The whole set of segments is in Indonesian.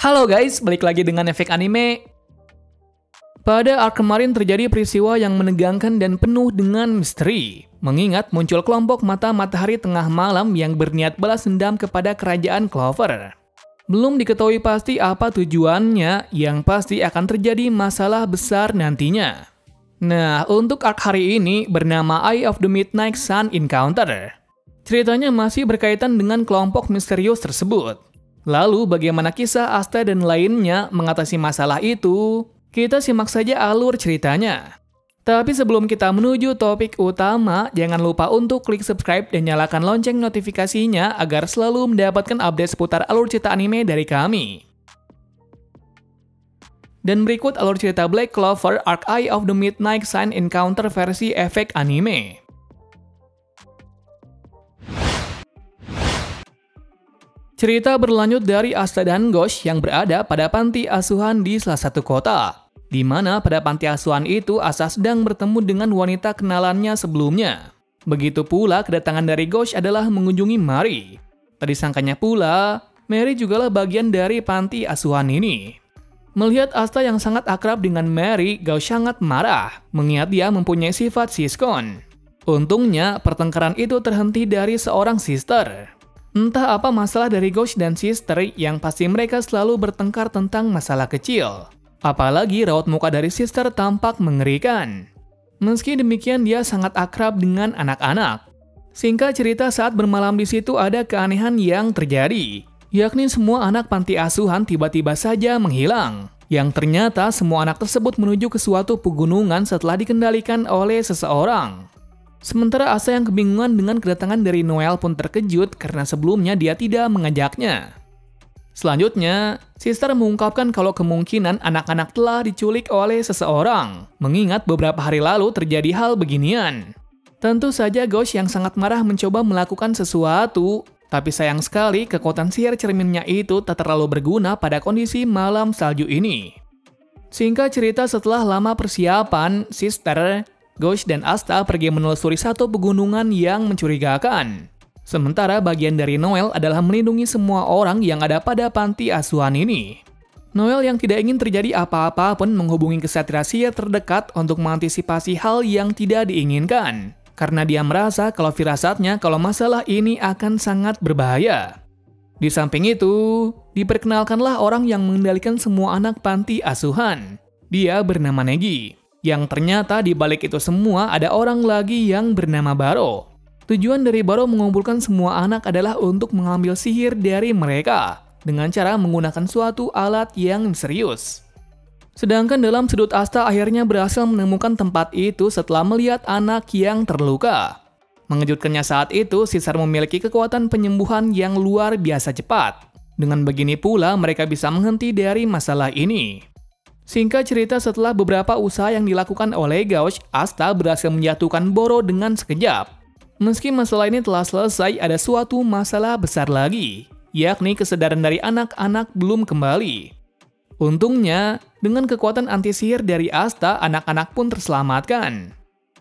Halo guys, balik lagi dengan Efek Anime. Pada arc kemarin terjadi peristiwa yang menegangkan dan penuh dengan misteri. Mengingat muncul kelompok mata matahari tengah malam yang berniat balas dendam kepada kerajaan Clover. Belum diketahui pasti apa tujuannya, yang pasti akan terjadi masalah besar nantinya. Nah, untuk arc hari ini bernama Eye of the Midnight Sun Encounter. Ceritanya masih berkaitan dengan kelompok misterius tersebut. Lalu bagaimana kisah Asta dan lainnya mengatasi masalah itu? Kita simak saja alur ceritanya. Tapi sebelum kita menuju topik utama, jangan lupa untuk klik subscribe dan nyalakan lonceng notifikasinya agar selalu mendapatkan update seputar alur cerita anime dari kami. Dan berikut alur cerita Black Clover Arc Eye of the Midnight Sun Encounter versi Efek Anime. Cerita berlanjut dari Asta dan Ghosh yang berada pada panti asuhan di salah satu kota, di mana pada panti asuhan itu Asta sedang bertemu dengan wanita kenalannya sebelumnya. Begitu pula kedatangan dari Ghosh adalah mengunjungi Mary. Tadi sangkanya pula, Mary jugalah bagian dari panti asuhan ini. Melihat Asta yang sangat akrab dengan Mary, Ghosh sangat marah, mengingat dia mempunyai sifat siskon. Untungnya, pertengkaran itu terhenti dari seorang sister. Entah apa masalah dari Ghosh dan sister yang pasti mereka selalu bertengkar tentang masalah kecil. Apalagi raut muka dari sister tampak mengerikan. Meski demikian dia sangat akrab dengan anak-anak. Singkat cerita saat bermalam di situ ada keanehan yang terjadi. Yakni semua anak panti asuhan tiba-tiba saja menghilang. Yang ternyata semua anak tersebut menuju ke suatu pegunungan setelah dikendalikan oleh seseorang. Sementara Asta yang kebingungan dengan kedatangan dari Noel pun terkejut karena sebelumnya dia tidak mengajaknya. Selanjutnya, Sister mengungkapkan kalau kemungkinan anak-anak telah diculik oleh seseorang, mengingat beberapa hari lalu terjadi hal beginian. Tentu saja Ghosh yang sangat marah mencoba melakukan sesuatu, tapi sayang sekali kekuatan sihir cerminnya itu tak terlalu berguna pada kondisi malam salju ini. Singkat cerita setelah lama persiapan, Sister, Ghosh dan Asta pergi menelusuri satu pegunungan yang mencurigakan. Sementara bagian dari Noel adalah melindungi semua orang yang ada pada panti asuhan ini. Noel yang tidak ingin terjadi apa-apa pun menghubungi kesatria sihir terdekat untuk mengantisipasi hal yang tidak diinginkan. Karena dia merasa kalau firasatnya kalau masalah ini akan sangat berbahaya. Di samping itu, diperkenalkanlah orang yang mengendalikan semua anak panti asuhan. Dia bernama Negi. Yang ternyata di balik itu semua ada orang lagi yang bernama Baro. Tujuan dari Baro mengumpulkan semua anak adalah untuk mengambil sihir dari mereka dengan cara menggunakan suatu alat yang misterius. Sedangkan dalam sudut Asta akhirnya berhasil menemukan tempat itu setelah melihat anak yang terluka. Mengejutkannya saat itu, Caesar memiliki kekuatan penyembuhan yang luar biasa cepat. Dengan begini pula mereka bisa menghenti dari masalah ini. Singkat cerita setelah beberapa usaha yang dilakukan oleh Ghosh, Asta berhasil menjatuhkan Boro dengan sekejap. Meski masalah ini telah selesai, ada suatu masalah besar lagi, yakni kesadaran dari anak-anak belum kembali. Untungnya, dengan kekuatan anti-sihir dari Asta, anak-anak pun terselamatkan.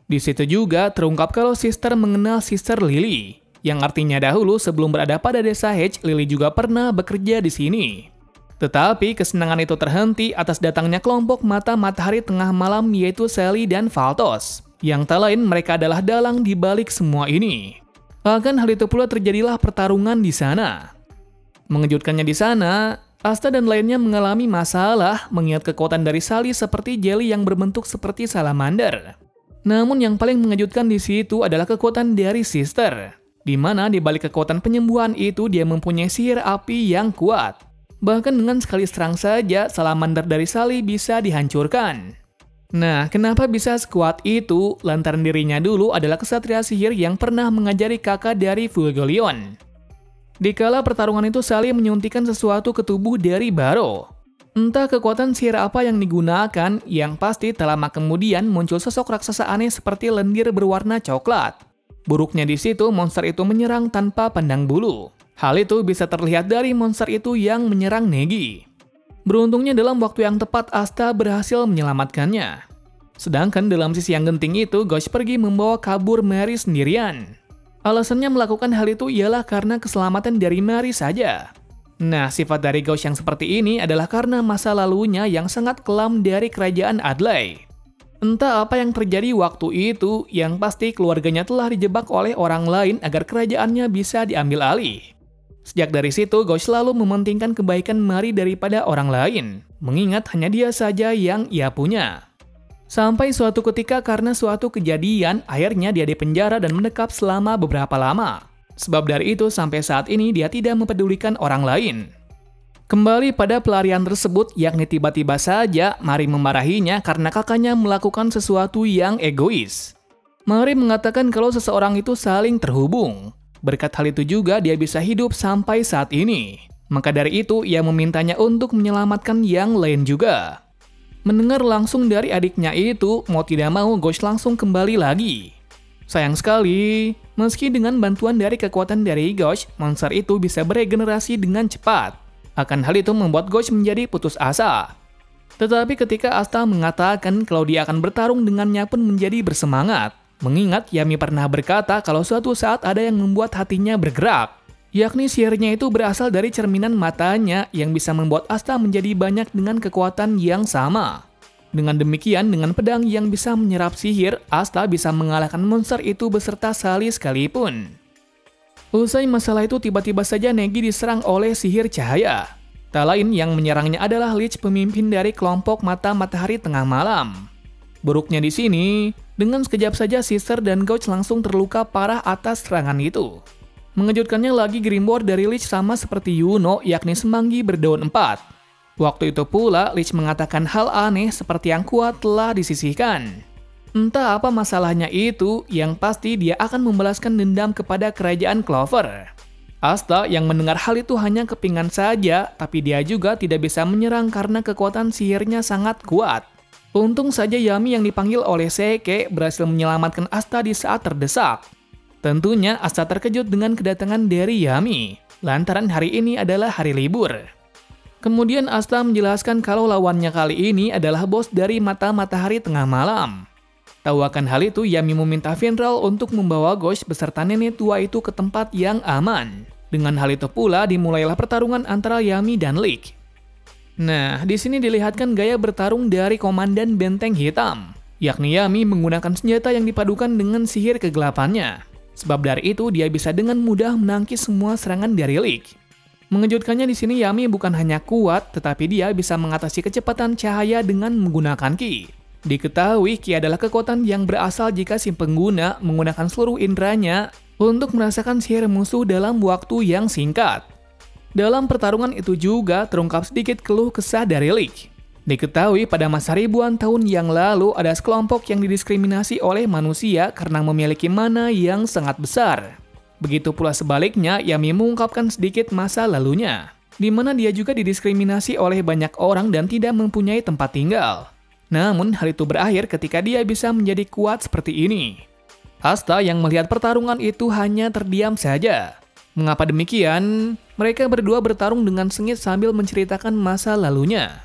Di situ juga terungkap kalau Sister mengenal Sister Lily, yang artinya dahulu sebelum berada pada desa Hedge, Lily juga pernah bekerja di sini. Tetapi kesenangan itu terhenti atas datangnya kelompok mata matahari tengah malam yaitu Sally dan Valtos. Yang tak lain mereka adalah dalang di balik semua ini. Bahkan hal itu pula terjadilah pertarungan di sana. Mengejutkannya di sana, Asta dan lainnya mengalami masalah mengingat kekuatan dari Sally seperti jelly yang berbentuk seperti salamander. Namun yang paling mengejutkan di situ adalah kekuatan dari Sister. Di mana di balik kekuatan penyembuhan itu dia mempunyai sihir api yang kuat. Bahkan dengan sekali serang saja, salamander dari Sally bisa dihancurkan. Nah, kenapa bisa sekuat itu? Lantaran dirinya dulu adalah kesatria sihir yang pernah mengajari kakak dari Fulgolion. Dikala pertarungan itu, Sally menyuntikkan sesuatu ke tubuh dari Baro. Entah kekuatan sihir apa yang digunakan, yang pasti tak lama kemudian muncul sosok raksasa aneh seperti lendir berwarna coklat. Buruknya di situ, monster itu menyerang tanpa pandang bulu. Hal itu bisa terlihat dari monster itu yang menyerang Negi. Beruntungnya dalam waktu yang tepat Asta berhasil menyelamatkannya. Sedangkan dalam sisi yang genting itu, Ghosh pergi membawa kabur Mary sendirian. Alasannya melakukan hal itu ialah karena keselamatan dari Mary saja. Nah, sifat dari Ghosh yang seperti ini adalah karena masa lalunya yang sangat kelam dari kerajaan Adlai. Entah apa yang terjadi waktu itu, yang pasti keluarganya telah dijebak oleh orang lain agar kerajaannya bisa diambil alih. Sejak dari situ, Ghosh selalu mementingkan kebaikan Mari daripada orang lain, mengingat hanya dia saja yang ia punya. Sampai suatu ketika karena suatu kejadian, akhirnya dia dipenjara dan mendekap selama beberapa lama. Sebab dari itu sampai saat ini dia tidak mempedulikan orang lain. Kembali pada pelarian tersebut, yakni tiba-tiba saja Mari memarahinya karena kakaknya melakukan sesuatu yang egois. Mari mengatakan kalau seseorang itu saling terhubung. Berkat hal itu juga dia bisa hidup sampai saat ini. Maka dari itu ia memintanya untuk menyelamatkan yang lain juga. Mendengar langsung dari adiknya itu, mau tidak mau Ghosh langsung kembali lagi. Sayang sekali, meski dengan bantuan dari kekuatan dari Ghosh, monster itu bisa beregenerasi dengan cepat. Akan hal itu membuat Ghosh menjadi putus asa. Tetapi ketika Asta mengatakan kalau dia akan bertarung dengannya pun menjadi bersemangat. Mengingat Yami pernah berkata kalau suatu saat ada yang membuat hatinya bergerak. Yakni sihirnya itu berasal dari cerminan matanya yang bisa membuat Asta menjadi banyak dengan kekuatan yang sama. Dengan demikian, dengan pedang yang bisa menyerap sihir, Asta bisa mengalahkan monster itu beserta Sally sekalipun. Usai masalah itu, tiba-tiba saja Negi diserang oleh sihir cahaya. Tak lain yang menyerangnya adalah Lich, pemimpin dari kelompok Mata Matahari Tengah Malam. Buruknya di sini, dengan sekejap saja Sister dan Ghosh langsung terluka parah atas serangan itu. Mengejutkannya lagi, Grimoire dari Lich sama seperti Yuno, yakni semanggi berdaun 4. Waktu itu pula, Lich mengatakan hal aneh seperti yang kuat telah disisihkan. Entah apa masalahnya itu, yang pasti dia akan membalaskan dendam kepada kerajaan Clover. Asta yang mendengar hal itu hanya kepingan saja, tapi dia juga tidak bisa menyerang karena kekuatan sihirnya sangat kuat. Untung saja Yami yang dipanggil oleh Seike berhasil menyelamatkan Asta di saat terdesak. Tentunya Asta terkejut dengan kedatangan dari Yami, lantaran hari ini adalah hari libur. Kemudian Asta menjelaskan kalau lawannya kali ini adalah bos dari Mata Matahari Tengah Malam. Tahu akan hal itu, Yami meminta Ventral untuk membawa Ghosh beserta nenek tua itu ke tempat yang aman. Dengan hal itu pula dimulailah pertarungan antara Yami dan Lich. Nah, di sini dilihatkan gaya bertarung dari Komandan Benteng Hitam, yakni Yami menggunakan senjata yang dipadukan dengan sihir kegelapannya. Sebab dari itu dia bisa dengan mudah menangkis semua serangan dari Lich. Mengejutkannya di sini Yami bukan hanya kuat, tetapi dia bisa mengatasi kecepatan cahaya dengan menggunakan Ki. Diketahui Ki adalah kekuatan yang berasal jika si pengguna menggunakan seluruh inderanya untuk merasakan sihir musuh dalam waktu yang singkat. Dalam pertarungan itu juga terungkap sedikit keluh kesah dari Lich. Diketahui pada masa ribuan tahun yang lalu ada sekelompok yang didiskriminasi oleh manusia karena memiliki mana yang sangat besar. Begitu pula sebaliknya, Yami mengungkapkan sedikit masa lalunya, di mana dia juga didiskriminasi oleh banyak orang dan tidak mempunyai tempat tinggal. Namun hal itu berakhir ketika dia bisa menjadi kuat seperti ini. Asta yang melihat pertarungan itu hanya terdiam saja. Mengapa demikian? Mereka berdua bertarung dengan sengit sambil menceritakan masa lalunya.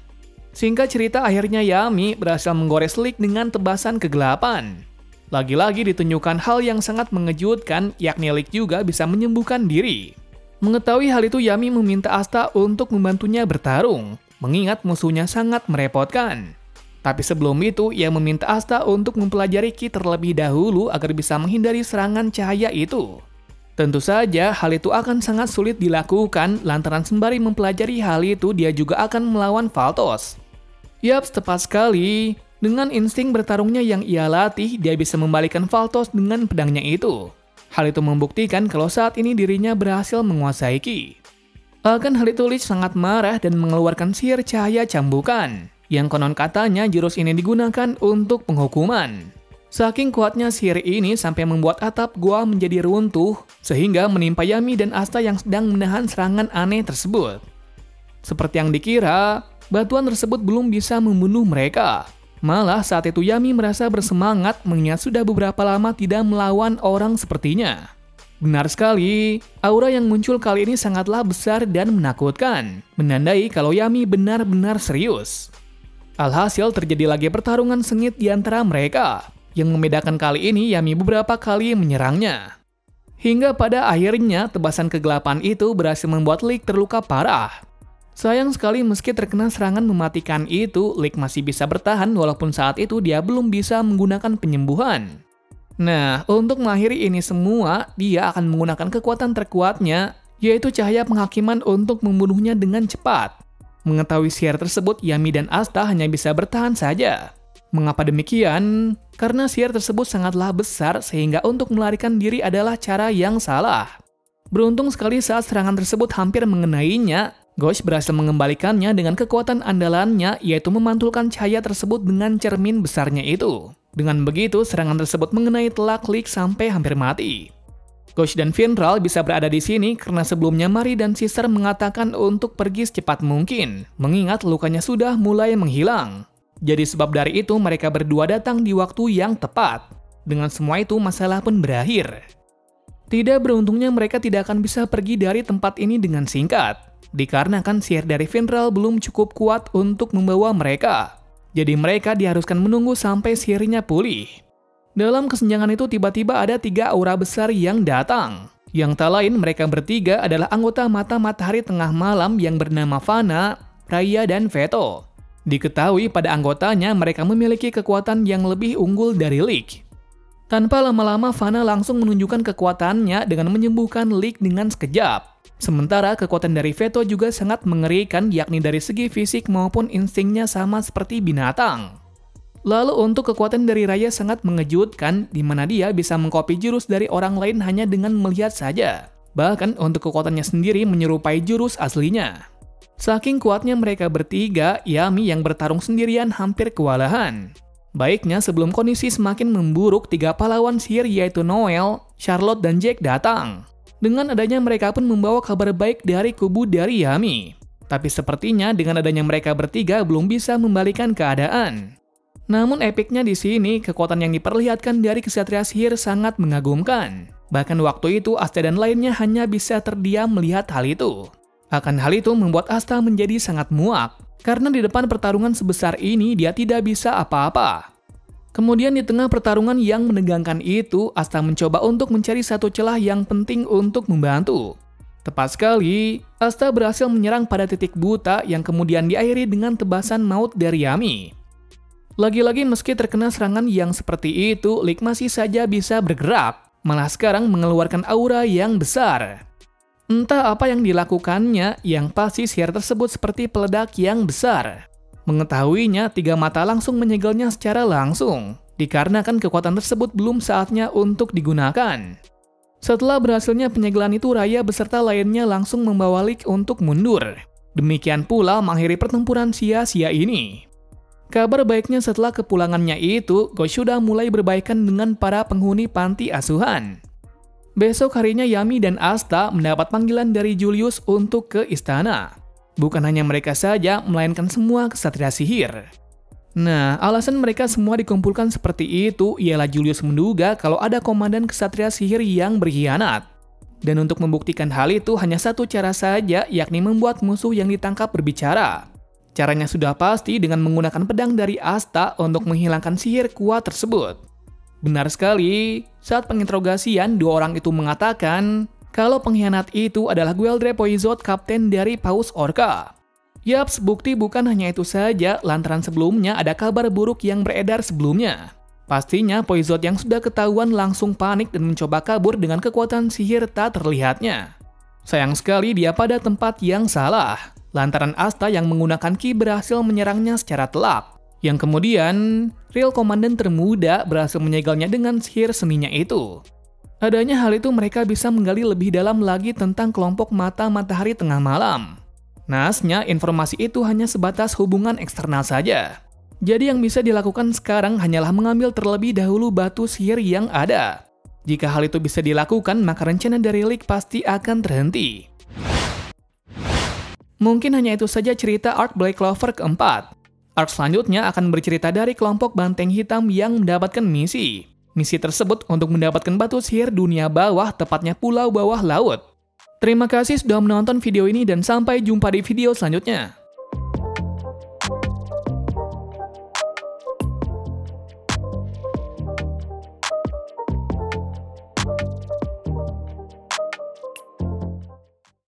Singkat cerita, akhirnya Yami berhasil menggores Lich dengan tebasan kegelapan. Lagi-lagi ditunjukkan hal yang sangat mengejutkan, yakni Lich juga bisa menyembuhkan diri. Mengetahui hal itu, Yami meminta Asta untuk membantunya bertarung, mengingat musuhnya sangat merepotkan. Tapi sebelum itu, ia meminta Asta untuk mempelajari Ki terlebih dahulu agar bisa menghindari serangan cahaya itu. Tentu saja, hal itu akan sangat sulit dilakukan, lantaran sembari mempelajari hal itu, dia juga akan melawan Valtos. Yap, tepat sekali. Dengan insting bertarungnya yang ia latih, dia bisa membalikan Valtos dengan pedangnya itu. Hal itu membuktikan kalau saat ini dirinya berhasil menguasai Ki. Akan hal itu Lich sangat marah dan mengeluarkan sihir cahaya cambukan, yang konon katanya jurus ini digunakan untuk penghukuman. Saking kuatnya sihir ini sampai membuat atap gua menjadi runtuh, sehingga menimpa Yami dan Asta yang sedang menahan serangan aneh tersebut. Seperti yang dikira, batuan tersebut belum bisa membunuh mereka. Malah saat itu Yami merasa bersemangat mengingat sudah beberapa lama tidak melawan orang sepertinya. Benar sekali, aura yang muncul kali ini sangatlah besar dan menakutkan, menandai kalau Yami benar-benar serius. Alhasil terjadi lagi pertarungan sengit di antara mereka, yang membedakan kali ini Yami beberapa kali menyerangnya. Hingga pada akhirnya tebasan kegelapan itu berhasil membuat Lick terluka parah. Sayang sekali meski terkena serangan mematikan itu, Lick masih bisa bertahan walaupun saat itu dia belum bisa menggunakan penyembuhan. Nah, untuk mengakhiri ini semua, dia akan menggunakan kekuatan terkuatnya, yaitu cahaya penghakiman untuk membunuhnya dengan cepat. Mengetahui sihir tersebut, Yami dan Asta hanya bisa bertahan saja. Mengapa demikian? Karena sihir tersebut sangatlah besar sehingga untuk melarikan diri adalah cara yang salah. Beruntung sekali saat serangan tersebut hampir mengenainya, Gosh berhasil mengembalikannya dengan kekuatan andalannya, yaitu memantulkan cahaya tersebut dengan cermin besarnya itu. Dengan begitu, serangan tersebut mengenai telak Lick sampai hampir mati. Gosh dan Finral bisa berada di sini karena sebelumnya Mari dan Caesar mengatakan untuk pergi secepat mungkin, mengingat lukanya sudah mulai menghilang. Jadi sebab dari itu mereka berdua datang di waktu yang tepat. Dengan semua itu masalah pun berakhir. Tidak beruntungnya mereka tidak akan bisa pergi dari tempat ini dengan singkat, dikarenakan sihir dari Finral belum cukup kuat untuk membawa mereka. Jadi mereka diharuskan menunggu sampai sihirnya pulih. Dalam kesenjangan itu tiba-tiba ada 3 aura besar yang datang. Yang tak lain mereka bertiga adalah anggota Mata Matahari Tengah Malam yang bernama Vanna, Raya, dan Veto. Diketahui pada anggotanya mereka memiliki kekuatan yang lebih unggul dari Lick. Tanpa lama-lama Vanna langsung menunjukkan kekuatannya dengan menyembuhkan Lick dengan sekejap. Sementara kekuatan dari Veto juga sangat mengerikan, yakni dari segi fisik maupun instingnya sama seperti binatang. Lalu untuk kekuatan dari Raya sangat mengejutkan, di mana dia bisa mengkopi jurus dari orang lain hanya dengan melihat saja. Bahkan untuk kekuatannya sendiri menyerupai jurus aslinya. Saking kuatnya mereka bertiga, Yami yang bertarung sendirian hampir kewalahan. Baiknya sebelum kondisi semakin memburuk, 3 pahlawan sihir yaitu Noel, Charlotte, dan Jack datang. Dengan adanya mereka pun membawa kabar baik dari kubu dari Yami. Tapi sepertinya dengan adanya mereka bertiga belum bisa membalikan keadaan. Namun epiknya di sini, kekuatan yang diperlihatkan dari kesatria sihir sangat mengagumkan. Bahkan waktu itu Asta dan lainnya hanya bisa terdiam melihat hal itu. Akan hal itu membuat Asta menjadi sangat muak, karena di depan pertarungan sebesar ini dia tidak bisa apa-apa. Kemudian di tengah pertarungan yang menegangkan itu, Asta mencoba untuk mencari satu celah yang penting untuk membantu. Tepat sekali, Asta berhasil menyerang pada titik buta yang kemudian diakhiri dengan tebasan maut dari Yami. Lagi-lagi meski terkena serangan yang seperti itu, Lick masih saja bisa bergerak, malah sekarang mengeluarkan aura yang besar. Entah apa yang dilakukannya, yang pasti sihir tersebut seperti peledak yang besar. Mengetahuinya, 3 mata langsung menyegelnya secara langsung, dikarenakan kekuatan tersebut belum saatnya untuk digunakan. Setelah berhasilnya penyegelan itu, Raya beserta lainnya langsung membawa Lick untuk mundur. Demikian pula mengakhiri pertempuran sia-sia ini. Kabar baiknya setelah kepulangannya itu, Gosh sudah mulai berbaikan dengan para penghuni panti asuhan. Besok harinya Yami dan Asta mendapat panggilan dari Julius untuk ke istana. Bukan hanya mereka saja, melainkan semua kesatria sihir. Nah, alasan mereka semua dikumpulkan seperti itu ialah Julius menduga kalau ada komandan kesatria sihir yang berkhianat. Dan untuk membuktikan hal itu hanya satu cara saja, yakni membuat musuh yang ditangkap berbicara. Caranya sudah pasti dengan menggunakan pedang dari Asta untuk menghilangkan sihir kuat tersebut. Benar sekali, saat penginterogasian 2 orang itu mengatakan kalau pengkhianat itu adalah Gweldre Poizot, kapten dari Paus Orca. Yaps, bukti bukan hanya itu saja, lantaran sebelumnya ada kabar buruk yang beredar sebelumnya. Pastinya Poizot yang sudah ketahuan langsung panik dan mencoba kabur dengan kekuatan sihir tak terlihatnya. Sayang sekali dia pada tempat yang salah, lantaran Asta yang menggunakan ki berhasil menyerangnya secara telak. Yang kemudian, real komandan termuda berhasil menyegalnya dengan sihir seninya itu. Adanya hal itu mereka bisa menggali lebih dalam lagi tentang kelompok Mata Matahari Tengah Malam. Naasnya, informasi itu hanya sebatas hubungan eksternal saja. Jadi yang bisa dilakukan sekarang hanyalah mengambil terlebih dahulu batu sihir yang ada. Jika hal itu bisa dilakukan, maka rencana dari Lick pasti akan terhenti. Mungkin hanya itu saja cerita Arc Black Clover keempat. Arc selanjutnya akan bercerita dari kelompok Banteng Hitam yang mendapatkan misi. Misi tersebut untuk mendapatkan batu sihir dunia bawah, tepatnya pulau bawah laut. Terima kasih sudah menonton video ini dan sampai jumpa di video selanjutnya.